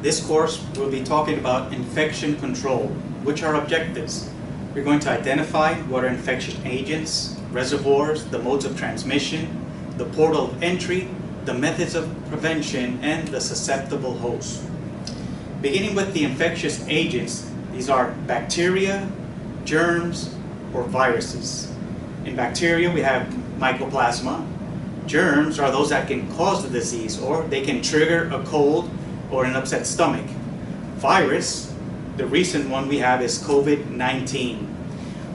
This course will be talking about infection control, which are objectives. We're going to identify what are infectious agents, reservoirs, the modes of transmission, the portal of entry, the methods of prevention, and the susceptible hosts. Beginning with the infectious agents, these are bacteria, germs, or viruses. In bacteria, we have mycoplasma. Germs are those that can cause the disease, or they can trigger a cold or an upset stomach. Virus, the recent one we have is COVID-19.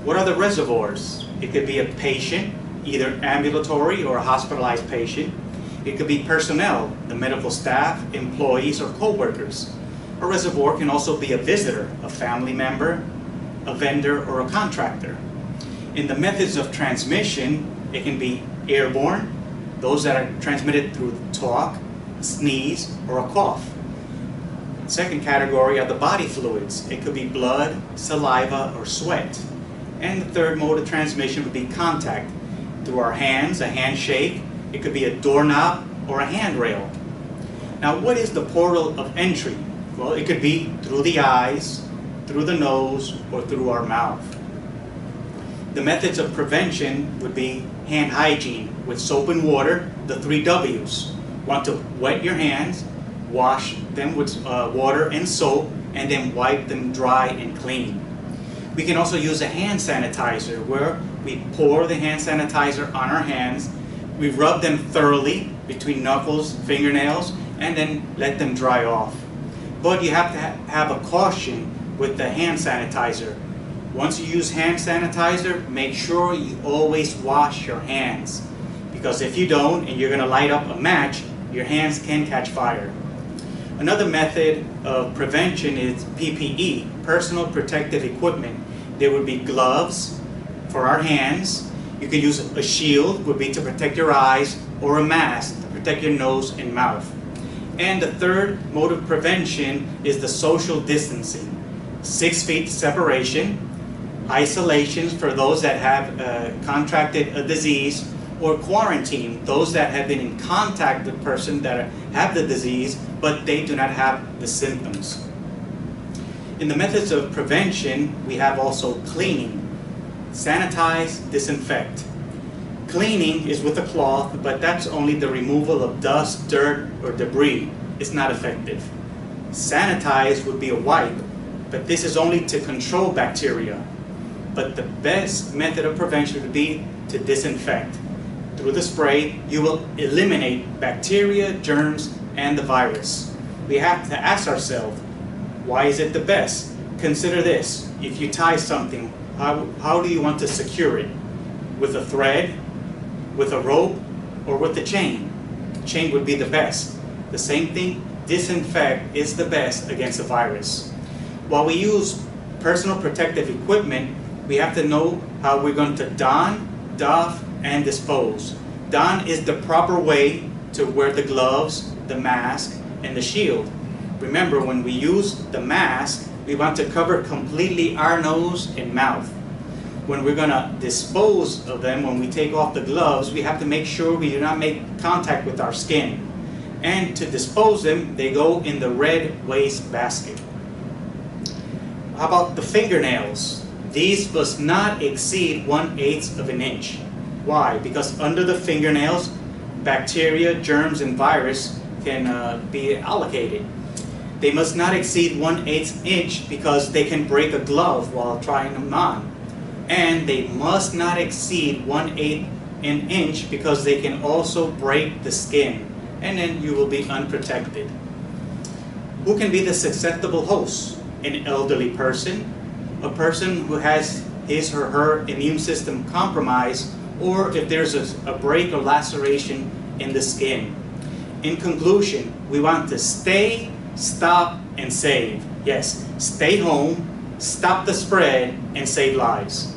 What are the reservoirs? It could be a patient, either ambulatory or a hospitalized patient. It could be personnel, the medical staff, employees, or co-workers. A reservoir can also be a visitor, a family member, a vendor, or a contractor. In the methods of transmission, it can be airborne, those that are transmitted through talk, sneeze, or a cough. The second category are the body fluids. It could be blood, saliva, or sweat. And the third mode of transmission would be contact through our hands, a handshake. It could be a doorknob or a handrail. Now, what is the portal of entry? Well, it could be through the eyes, through the nose, or through our mouth. The methods of prevention would be hand hygiene with soap and water, the 3 W's. Want to wet your hands, wash them with water and soap, and then wipe them dry and clean. We can also use a hand sanitizer where we pour the hand sanitizer on our hands, we rub them thoroughly between knuckles, fingernails, and then let them dry off. But you have to have a caution with the hand sanitizer. Once you use hand sanitizer, make sure you always wash your hands. Because if you don't, and you're going to light up a match, your hands can catch fire. Another method of prevention is PPE, personal protective equipment. There would be gloves for our hands. You could use a shield, would be to protect your eyes, or a mask to protect your nose and mouth. And the third mode of prevention is the social distancing. 6 feet separation, isolations for those that have contracted a disease, or quarantine, those that have been in contact with person that have the disease, but they do not have the symptoms. In the methods of prevention, we have also cleaning. Sanitize, disinfect. Cleaning is with a cloth, but that's only the removal of dust, dirt, or debris. It's not effective. Sanitize would be a wipe, but this is only to control bacteria. But the best method of prevention would be to disinfect. Through the spray, you will eliminate bacteria, germs, and the virus. We have to ask ourselves, why is it the best? Consider this. If you tie something, how do you want to secure it? With a thread, with a rope, or with a chain? Chain would be the best. The same thing, disinfect is the best against the virus. While we use personal protective equipment, we have to know how we're going to don, doff, and dispose. Don is the proper way to wear the gloves, the mask, and the shield. Remember, when we use the mask, we want to cover completely our nose and mouth. When we're going to dispose of them, when we take off the gloves, we have to make sure we do not make contact with our skin. And to dispose them, they go in the red waste basket. How about the fingernails? These must not exceed 1/8 of an inch. Why? Because under the fingernails, bacteria, germs, and virus can be allocated. They must not exceed 1/8 inch because they can break a glove while trying them on. And they must not exceed 1/8 an inch because they can also break the skin. And then you will be unprotected. Who can be the susceptible host? An elderly person, a person who has his or her immune system compromised, or if there's a break or laceration in the skin. In conclusion, we want to stay, stop, and save. Yes, stay home, stop the spread, and save lives.